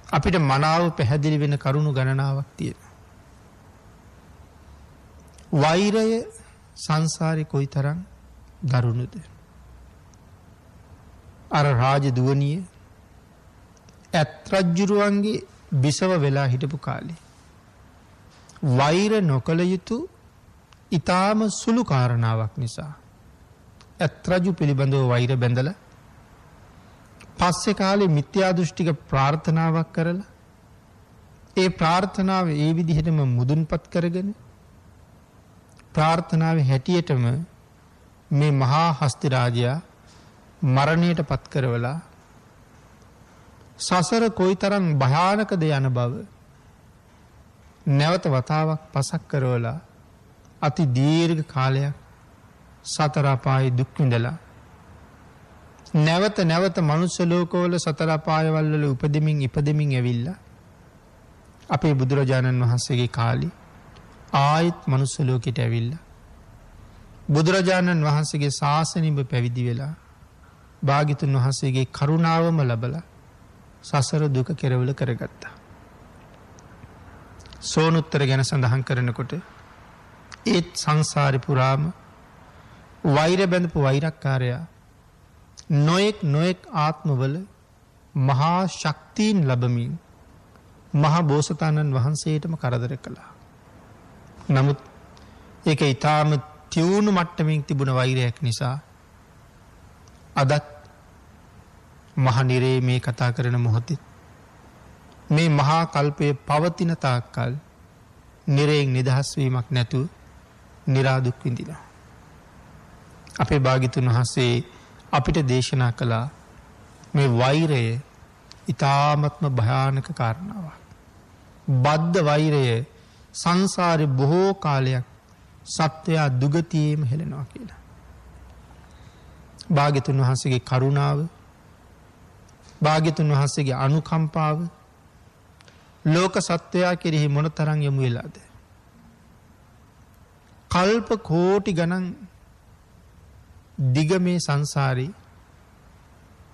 අපිට මනාව පැහැදිලි වෙන කරුණු ගණනාවක් තියෙනවා. වෛරය සංසාරේ කොයිතරම් දරුණුද? අර රාජදුවනිය ඇත් රජුරුවන්ගේ බිසව වෙලා හිටපු කාලේ වෛර නොකළ යුතු ඊටාම සුළු කාරණාවක් නිසා ඇත් රජු පිළිබඳව වෛර බැඳලා පස්සේ කාලේ මිත්‍යා දෘෂ්ටික ප්‍රාර්ථනාවක් කරලා ඒ ප්‍රාර්ථනාව ඒ විදිහටම මුදුන්පත් කරගෙන ප්‍රාර්ථනාවේ හැටියටම මේ මහා හස්ති රාජයා මරණයට පත් කරවලා සසර කොයිතරම් භයානකද යන බව නැවත වතාවක් පසක් කරවලා අති දීර්ඝ කාලයක් සතර අපායේ දුක් විඳලා නැවත නැවත මනුෂ්‍ය ලෝකවල සතර අපායවල වල ඉපදෙමින් ඇවිල්ලා අපේ බුදුරජාණන් වහන්සේගේ කාලේ ආයෙත් මනුෂ්‍ය ලෝකෙට ඇවිල්ලා බුදුරජාණන් වහන්සේගේ ශාසනයෙම පැවිදි වෙලා භාග්‍යතුන් වහන්සේගේ කරුණාවම ලැබලා සසර දුක කෙරවල කරගත්තා. සෝනුත්තර ගැන සඳහන් කරනකොට ඒත් සංසාරේ පුරාම වෛර බැඳපු වෛරක්කාරයා නොඑක් ආත්මවල මහා ශක්තියින් ලැබමින් මහා බෝසතාණන් වහන්සේටම කරදර කළා. නමුත් ඒක ඊටාම තියුණු මට්ටමින් තිබුණ වෛරයක් නිසා අදත් මහ නිරේ මේ කතා කරන මොහොතේ මේ මහා කල්පයේ පවතින තාක්කල් නිරයෙන් නිදහස් වීමක් නැතුව නිරාදුක් විඳිනවා. අපේ භාග්‍යතුන් වහන්සේ අපිට දේශනා කළා මේ වෛරය ඊ타ත්ම භයානක කාරණාවක්. බද්ධ වෛරය සංසාරේ බොහෝ කාලයක් සත්වයා දුගතියේම හෙලනවා කියලා. භාග්‍යතුන් වහන්සේගේ කරුණාව භාග්‍යතුන් වහන්සේගේ අනුකම්පාව ලෝක සත්වයා කෙරෙහි මොනතරම් යොමු වෙලාද? කල්ප කෝටි ගණන් දිග මේ සංසාරේ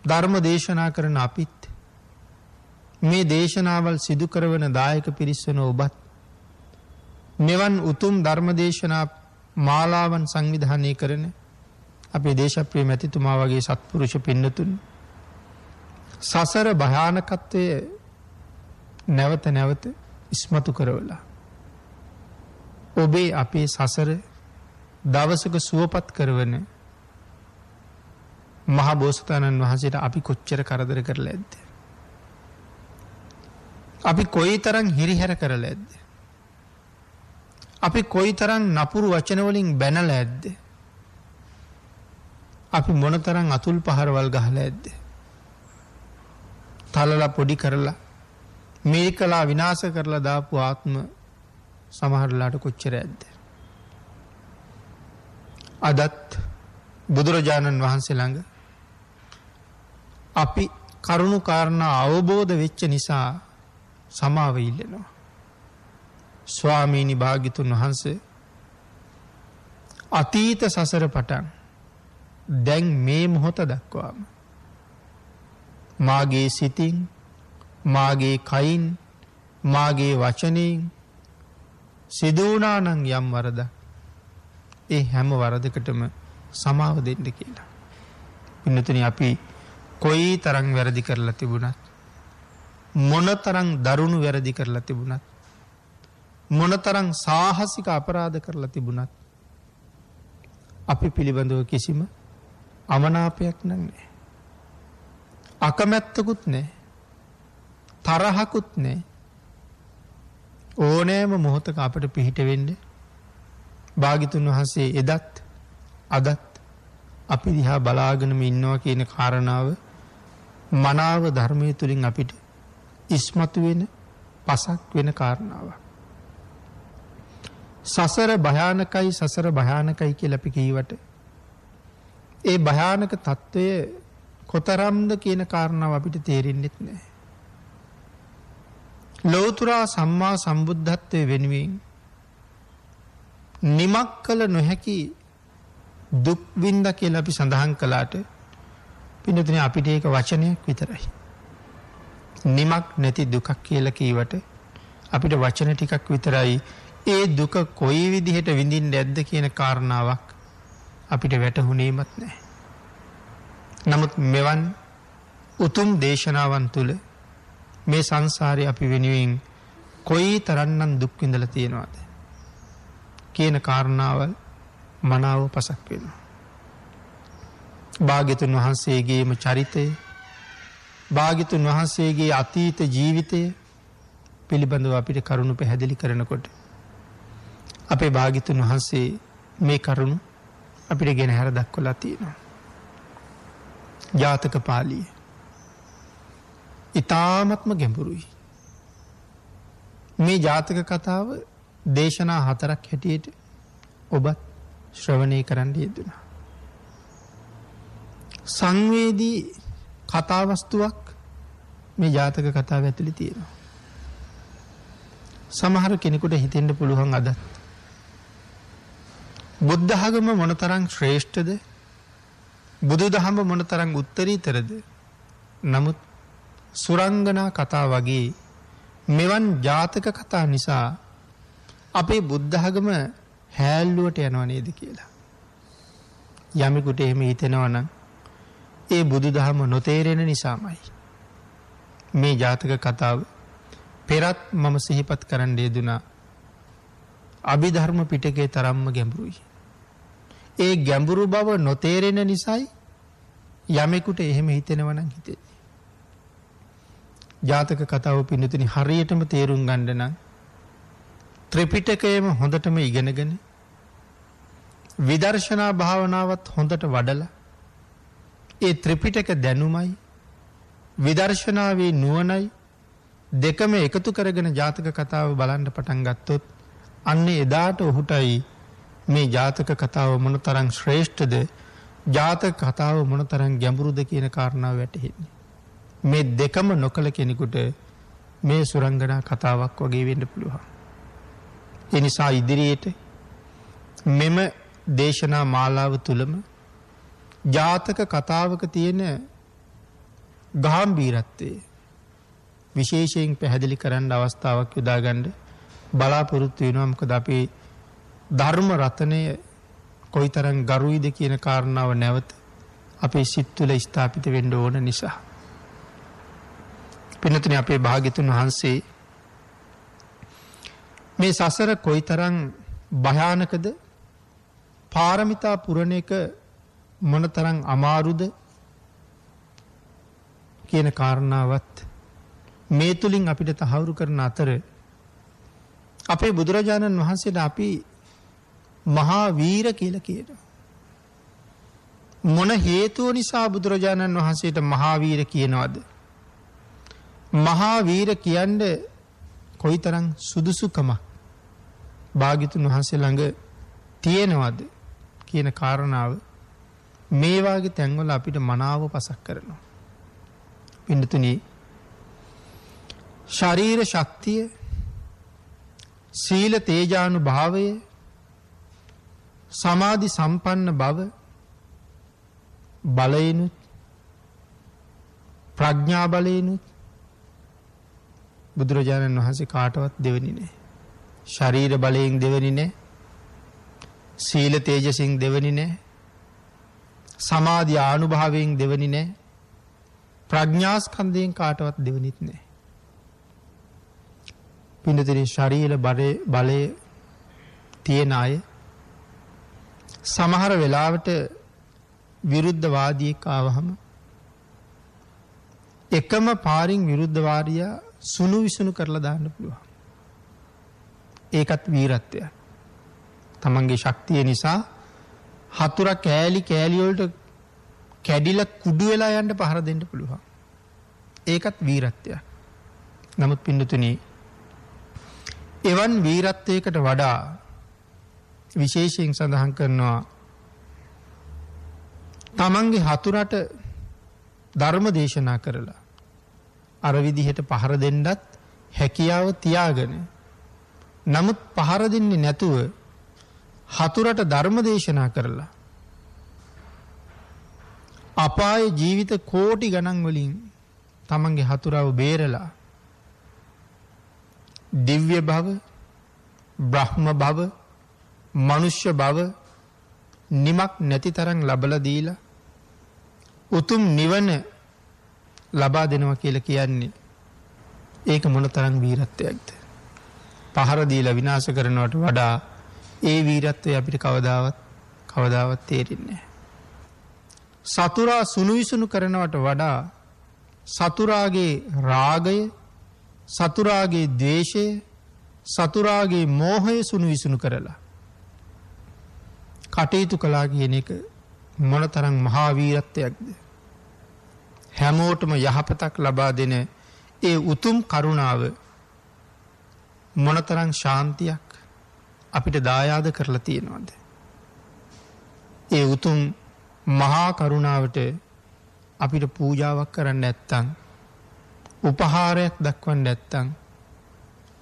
ධර්ම දේශනා කරන අපිත් මේ දේශනාවල් සිදු කරවන දායක පිරිස්වන ඔබත් මෙවන් උතුම් ධර්ම දේශනා මාලාවන් සංවිධානය කරන අපේ දේශප්‍රිය මැතිතුමා වගේ සත්පුරුෂ පින්නතුන් සසර භයානකත්වය නැවත නැවත ඉස්මතු කරවලා ඔබේ අපේ සසර දවසක සුවපත් කරවන මහා බෝසතාණන් වහන්සේට අපි කොච්චර කරදර කරලා ඇද්ද? අපි කොයිතරම් හිරිහැර කරලා ඇද්ද? අපි කොයිතරම් නපුරු වචන වලින් බැනලා ඇද්ද? අපි මොනතරම් අතුල් පහරවල් ගහලා ඇද්ද? තලලා පොඩි කරලා මේකලා විනාශ කරලා දාපු ආත්ම සමහරලාට කොච්චර ඇද්ද? අදත් බුදුරජාණන් වහන්සේ ළඟ අපි කරුණු කාරණා අවබෝධ වෙච්ච නිසා සමාව ඉල්ලනවා. ස්වාමීනි භාග්‍යතුන් වහන්සේ අතීත සසර පටන් දැන් මේ මොහොත දක්වාම මාගේ සිතින් මාගේ කයින් මාගේ වචනයෙන් සිදු වුණා නම් යම් වරදක් ඒ හැම වරදකටම සමාව දෙන්න කියලා. පින්නතුනි අපි කොයි තරම් වැරදි කරලා තිබුණත් මොනතරම් දරුණු වැරදි කරලා තිබුණත් මොනතරම් සාහසික අපරාධ කරලා තිබුණත් අපි පිළිබඳව කිසිම අමනාපයක් නෑ. අකමැත්තකුත් නෑ. තරහකුත් නෑ. ඕනෑම මොහොතක අපට පිහිට වෙන්න භාග්‍යතුන් වහන්සේ එදත් අදත් අපි දිහා බලාගෙනම ඉන්නවා කියන කාරණාව මනාව ධර්මයේ තුලින් අපිට ඉස්මතු වෙන පසක් වෙන කාරණාවක්. සසර භයානකයි කියලා අපි කීවට ඒ භයානක తত্ত্বය කොතරම්ද කියන කාරණාව අපිට තේරෙන්නේ නැහැ. ලෞතර සම්මා සම්බුද්ධත්වයේ වෙනුවෙන් නිමක් කළ නොහැකි දුක් විඳ කියලා අපි සඳහන් කළාට පින්නතුනේ අපිට ඒක වචනයක් විතරයි. නිමක් නැති දුකක් කියලා කීවට අපිට වචන ටිකක් විතරයි. ඒ දුක කොයි විදිහට විඳින්න ඇද්ද කියන කාරණාවක් අපිට වැටහුණේමත් නැහැ. නමුත් මෙවන් උතුම් දේශනාවන් තුල මේ සංසාරේ අපි වෙනුවෙන් කොයි තරම්නම් දුක් විඳලා තියෙනවද කියන කාරණාවල් මනාව පසක් වෙනවා. භාග්‍යතුන් වහන්සේගේම චරිතය, භාග්‍යතුන් වහන්සේගේ අතීත ජීවිතය පිළිබඳව අපිට කරුණු පැහැදිලි කරනකොට අපේ භාග්‍යතුන් වහන්සේ මේ කරුණු අපිට ගෙනහැර දක්වලා තියෙනවා. ජාතක පාළිය ඊ타ත්ම ගැඹුරුයි. මේ ජාතක කතාව දේශනා 4ක් හැටියට ඔබත් ශ්‍රවණය කරන්න යෙදුණා. සංවේදී කතා වස්තුවක් මේ ජාතක කතාව ඇතුලේ තියෙනවා. සමහර කෙනෙකුට හිතෙන්න පුළුවන් අදත් බුද්ධ ආගම මොනතරම් ශ්‍රේෂ්ඨද, බුදුදහම මොනතරම් උත්තරීතරද. නමුත් සුරංගනා කතා වගේ මෙවන් ජාතක කතා නිසා අපේ බුද්ධ ආගම හැල්ලුවට යනව නේද කියලා. යමෙකුට එහෙම හිතෙනවා නම් ඒ බුදුදහම නොතේරෙන නිසාමයි. මේ ජාතක කතාව පෙරත් මම සිහිපත් කරන්න යෙදුනා. අභිධර්ම පිටකේ තරම්ම ගැඹුරුයි. ඒ ගැඹුරු බව නොතේරෙන නිසායි යමෙකුට එහෙම හිතෙනවා නම් හිතෙන්නේ. ජාතක කතාව පින්නතුනි හරියටම තේරුම් ගන්න නම් ත්‍රිපිටකයම හොඳටම ඉගෙනගෙන විදර්ශනා භාවනාවත් හොඳට වඩලා ඒ ත්‍රිපිටක දැනුමයි විදර්ශනාවේ නුවණයි දෙකම එකතු කරගෙන ජාතක කතාව බලන්න පටන් ගත්තොත් අන්න එදාට ඔහුටයි මේ ජාතක කතාව මොනතරම් ශ්‍රේෂ්ඨද, ජාතක කතාව මොනතරම් ගැඹුරුද කියන කාරණාව වැටහෙන්නේ. මේ දෙකම නොකල කෙනෙකුට මේ සුරංගනා කතාවක් වගේ වෙන්න පුළුවන්. ඒ නිසා ඉදිරියට මෙම දේශනා මාලාව තුලම ජාතක කතාවක තියෙන ගැඹීරත්වය විශේෂයෙන් පැහැදිලි කරන්න අවස්ථාවක් යොදා ගන්න බලාපොරොත්තු වෙනවා. මොකද අපේ ධර්ම රත්නය කොයිතරම් ගරුයිද කියන කාරණාව නැවත අපේ සිත් තුළ ස්ථාපිත වෙන්න ඕන නිසා. පින්නතුනි අපේ භාග්‍යතුන් වහන්සේ මේ සසර කොයිතරම් භයානකද, පාරමිතා පුරණ එක මොනතරම් අමාරුද කියන කාරණාවත් මේ තුලින් අපිට තහවුරු කරන අතර අපේ බුදුරජාණන් වහන්සේට අපි මහා වීර කියලා කියනවා. මොන හේතුව නිසා බුදුරජාණන් වහන්සේට මහා වීර කියනවද? මහා වීර කියන්නේ කොයිතරම් සුදුසුකමක් භාග්‍යතුන් වහන්සේ ළඟ තියෙනවද කියන කාරණාව මේ වාගේ තැන්වල අපිට මනාව පසක් කරනවා. පින්නතුනි ශරීර ශක්තිය, සීල තේජානුභාවය, සමාධි සම්පන්න බව, බලයෙන්ුත් ප්‍රඥා බලයෙන්ුත් බුදුරජාණන් වහන්සේ කාටවත් දෙවෙනි නෑ. ශරීර බලයෙන් දෙවෙනි නෑ, සීල තේජසින් දෙවෙනි නෑ, සමාධි ආනුභාවයෙන් දෙවෙනි නෑ, ප්‍රඥා ස්කන්ධයෙන් කාටවත් දෙවෙනිත් නෑ. පින්නතුනි ශරීර බලය තියෙන අය සමහර වෙලාවට විරුද්ධවාදියෙක් ආවහම එකම පාරින් විරුද්ධවාදියා සුණු විසුණු කරලා දාන්න පුළුවන්. ඒකත් වීරත්වයක්. තමන්ගේ ශක්තිය නිසා හතුරා කෑලි කෑලි වලට කැඩිලා කුඩු වෙලා යන්න පහර දෙන්න පුළුවන්. ඒකත් වීරත්වයක්. නමුත් පින්නතුනි එවන් වීරත්වයකට වඩා විශේෂයෙන් සඳහන් කරනවා තමන්ගේ හතුරට ධර්ම දේශනා කරලා අර විදිහට පහර දෙන්නත් හැකියාව තියාගෙන නමුත් පහර දෙන්නේ නැතුව හතුරට ධර්ම දේශනා කරලා අපායේ ජීවිත කෝටි ගණන් වලින් තමන්ගේ හතුරව බේරලා දිව්‍ය භව, බ්‍රහ්ම භව, මනුෂ්‍ය භව නිමක් නැති තරම් ලබලා දීලා උතුම් නිවන ලබා දෙනවා කියලා කියන්නේ ඒක මොනතරම් වීරත්වයක්ද? පහර දීලා විනාශ කරනවට වඩා ඒ වීරත්වය අපිට කවදාවත් තේරෙන්නේ නැහැ. සතුරා සුණු විසුණු කරනවට වඩා සතුරාගේ රාගය, සතුරාගේ ද්වේෂය, සතුරාගේ මෝහය සුණු විසුණු කරලා කටයුතු කළා කියන එක මොනතරම් මහා වීරත්වයක්ද? හැමෝටම යහපතක් ලබා දෙන ඒ උතුම් කරුණාව මොනතරම් ශාන්තියක් අපිට දායාද කරලා තියෙනවද? ඒ උතුම් මහා කරුණාවට අපිට පූජාවක් කරන්න නැත්තම්, උපහාරයක් දක්වන්න නැත්තම්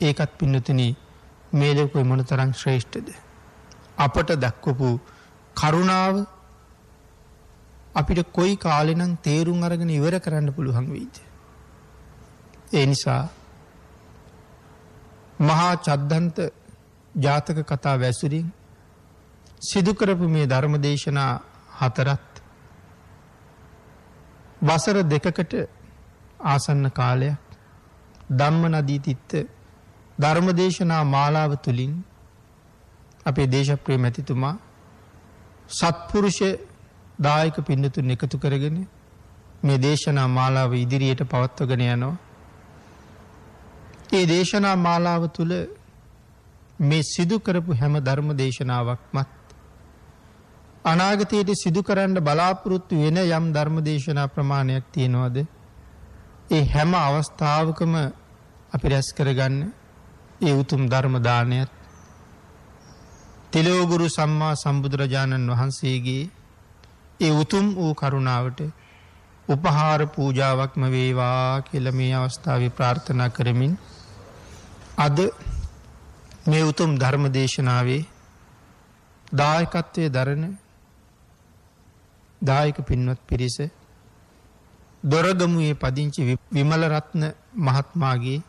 ඒකත් පින්නතුනි මේ ලෝකෙ මොනතරම් ශ්‍රේෂ්ඨද? අපට දක්වපු කරුණාව අපිට කොයි කාලේ නම් තේරුම් අරගෙන ඉවර කරන්න පුළුවන් වෙයිද? ඒ නිසා මහා චද්දන්ත ජාතක කතා වැසුරින් සිදු කරපු මේ ධර්ම දේශනා හතරත් වසර 2කට ආසන්න කාලයක් ධම්ම නදී තිත්ත ධර්ම දේශනා මාලාව තුලින් අපේ දේශප්‍රිය මැතිතුමා සත්පුරුෂ දායක පින්නතුන් එකතු කරගෙන මේ දේශනා මාලාව ඉදිරියට පවත්වගෙන යනවා. ඒ දේශනා මාලාව තුල මේ සිදු කරපු හැම ධර්ම දේශනාවක්මත් අනාගතයේ සිදු කරන්න බලාපොරොත්තු වෙන යම් ධර්ම දේශනා ප්‍රමාණයක් තියෙනවද? ඒ හැම අවස්ථාවකම අපි රැස් කරගන්න ඒ උතුම් ධර්ම දානයත් තිලෝගුරු සම්මා සම්බුදුරජාණන් වහන්සේගේ ඒ උතුම් වූ කරුණාවට උපහාර පූජාවක්ම වේවා කියලා මේ අවස්ථාවේ ප්‍රාර්ථනා කරමින් අද මේ උතුම් ධර්ම දේශනාවේ දායකත්වයේ දරන දායක පින්වත් පිරිස දොරගමුවේ පදිංචි විමල රත්න මහත්මයාගේ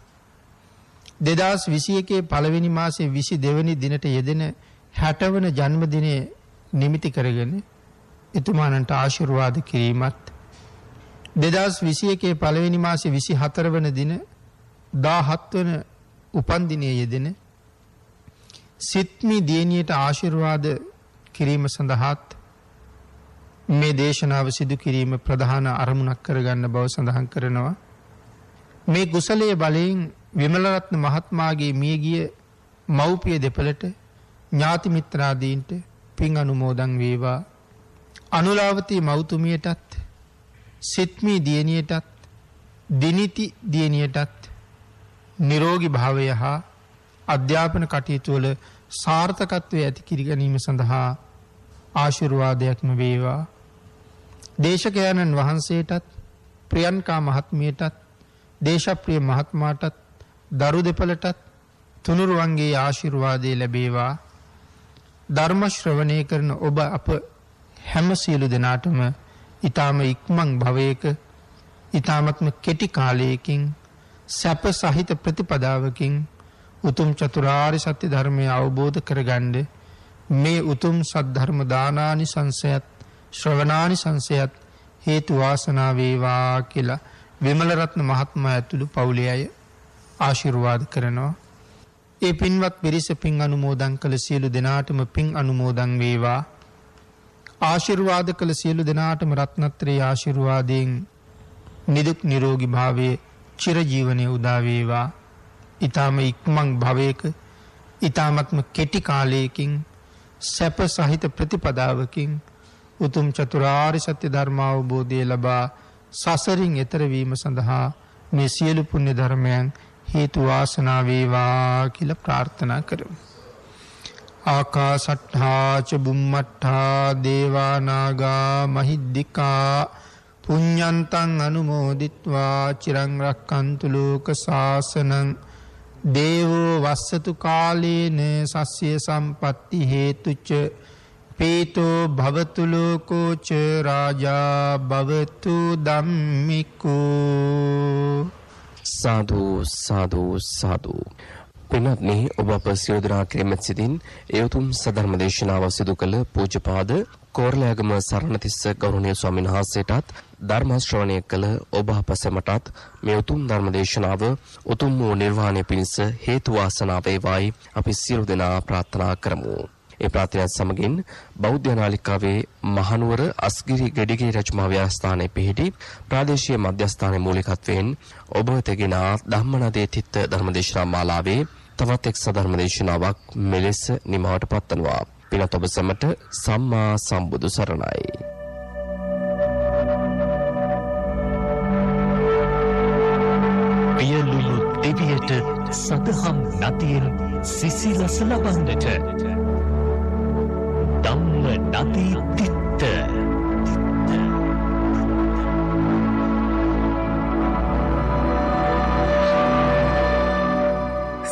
2021 පළවෙනි මාසයේ 22 වෙනි දිනට යෙදෙන 60 වන ජන්මදිනය නිමිති කරගෙන එතුමාණන්ට ආශිර්වාද කිරීමත් 2021 පළවෙනි මාසයේ 24 වන දින 17 වන උපන් දිනයේ යෙදෙන සිත්මි දියණියට ආශිර්වාද කිරීම සඳහාත් මේ දේශනාව සිදු කිරීම ප්‍රධාන අරමුණක් කරගන්න බව සඳහන් කරනවා. මේ කුසලයේ බලයෙන් විමල රත්න මහත්මයාගේ මියගිය මව්පිය දෙපළට ඥාති මිත්‍රාදීන්ට පින් අනුමෝදන් වේවා. අනුලාවතී මව්තුමියටත් සිත්මි දියණියටත් දිනිති දියණියටත් නිරෝගී භාවය හා අධ්‍යාපන කටයුතු වල සාර්ථකත්වය ඇති කර ගැනීම සඳහා ආශිර්වාදයක්ම වේවා. දේශකයන්න් වහන්සේටත් ප්‍රියන්කා මහත්මියටත් දේශප්‍රිය මහත්මයාටත් දරු දෙපළටත් තුනුරුවන්ගේ ආශිර්වාදය ලැබේවා. ධර්ම ශ්‍රවණය කරන ඔබ අප හැම සියලු දෙනාටම ඊටම ඉක්මන් භවයක ඊටමත්ම කෙටි කාලයකින් සැප සහිත ප්‍රතිපදාවකින් උතුම් චතුරාර්ය සත්‍ය ධර්මය අවබෝධ කරගන්න මේ උතුම් සද්ධර්ම දානානි සංසයත් ශ්‍රවණානි සංසයත් හේතු වාසනා වේවා කියලා විමල රත්න මහත්මයා ඇතුළු පවුලේ අය ආශිර්වාද කරනවා. ඒ පින්වත් පිරිස පින් අනුමෝදන් කළ සියලු දෙනාටම පින් අනුමෝදන් වේවා. ආශිර්වාද කළ සියලු දෙනාටම රත්නත්‍රයේ ආශිර්වාදයෙන් නිදුක් නිරෝගී භාවයේ චිරජීවනයේ උදා වේවා. ඊ타ම ඉක්මන් භවයක ඊ타මත්ම කෙටි කාලයකින් සැප සහිත ප්‍රතිපදාවකින් උතුම් චතුරාර්ය සත්‍ය ධර්ම අවබෝධය ලබා සසරින් එතර වීම සඳහා මේ සියලු පුණ්‍ය ධර්මයන් හේතු වාසනා වේවා කියලා ප්‍රාර්ථනා කරමු. ආකාසට්ඨා ච බුම්මට්ඨා දේවා නාග මහිද්దికා පුඤ්ඤන්තං අනුමෝදිත්වා චිරං රක්칸තු ලෝක සාසනං දේවෝ වස්සතු කාලේන සස්්‍ය සම්පatti හේතුච පීතෝ භවතු ලෝකෝ ච රාජා භවතු ධම්මිකෝ. සාදු සාදු සාදු. පින්වත්නි, ඔබ අප සියලු දෙනා කෙරෙහිත් සිටින් ඒ උතුම් සදර්ම දේශනාව සිදු කළ පූජ්‍යපාද කෝරළයාගම සරණතිස්ස ගෞරවනීය ස්වාමීන් වහන්සේටත් ධර්ම ශ්‍රවණය කළ ඔබ අප සැමටත් මේ උතුම් ධර්ම දේශනාව උතුම් වූ නිර්වාණය පිණිස හේතු වාසනා වේවායි අපි සියලු දෙනා ප්‍රාර්ථනා කරමු. ඒ ප්‍රාර්ථනාවත් සමගින් බෞද්ධ නාලිකාවේ මහනුවර අස්ගිරි ගෙඩිගේ රජමහා විහාරස්ථානයේ පිහිටි ප්‍රාදේශීය මධ්‍යස්ථානයේ මූලිකත්වයෙන් ඔබ වෙතගෙන ධම්මනදේ තිත්ත ධර්මදේශනා මාලාවේ තවත් එක් සදර්ම දේශනාවක් මෙලෙස නිමවට පත්වනවා. පිනත් ඔබ සැමට සම්මා සම්බුදු සරණයි. පියලුණු දෙවියට සදහම් නතියෙන් සිසිලස ලබන්නට ධම්ම නදී තිත්ත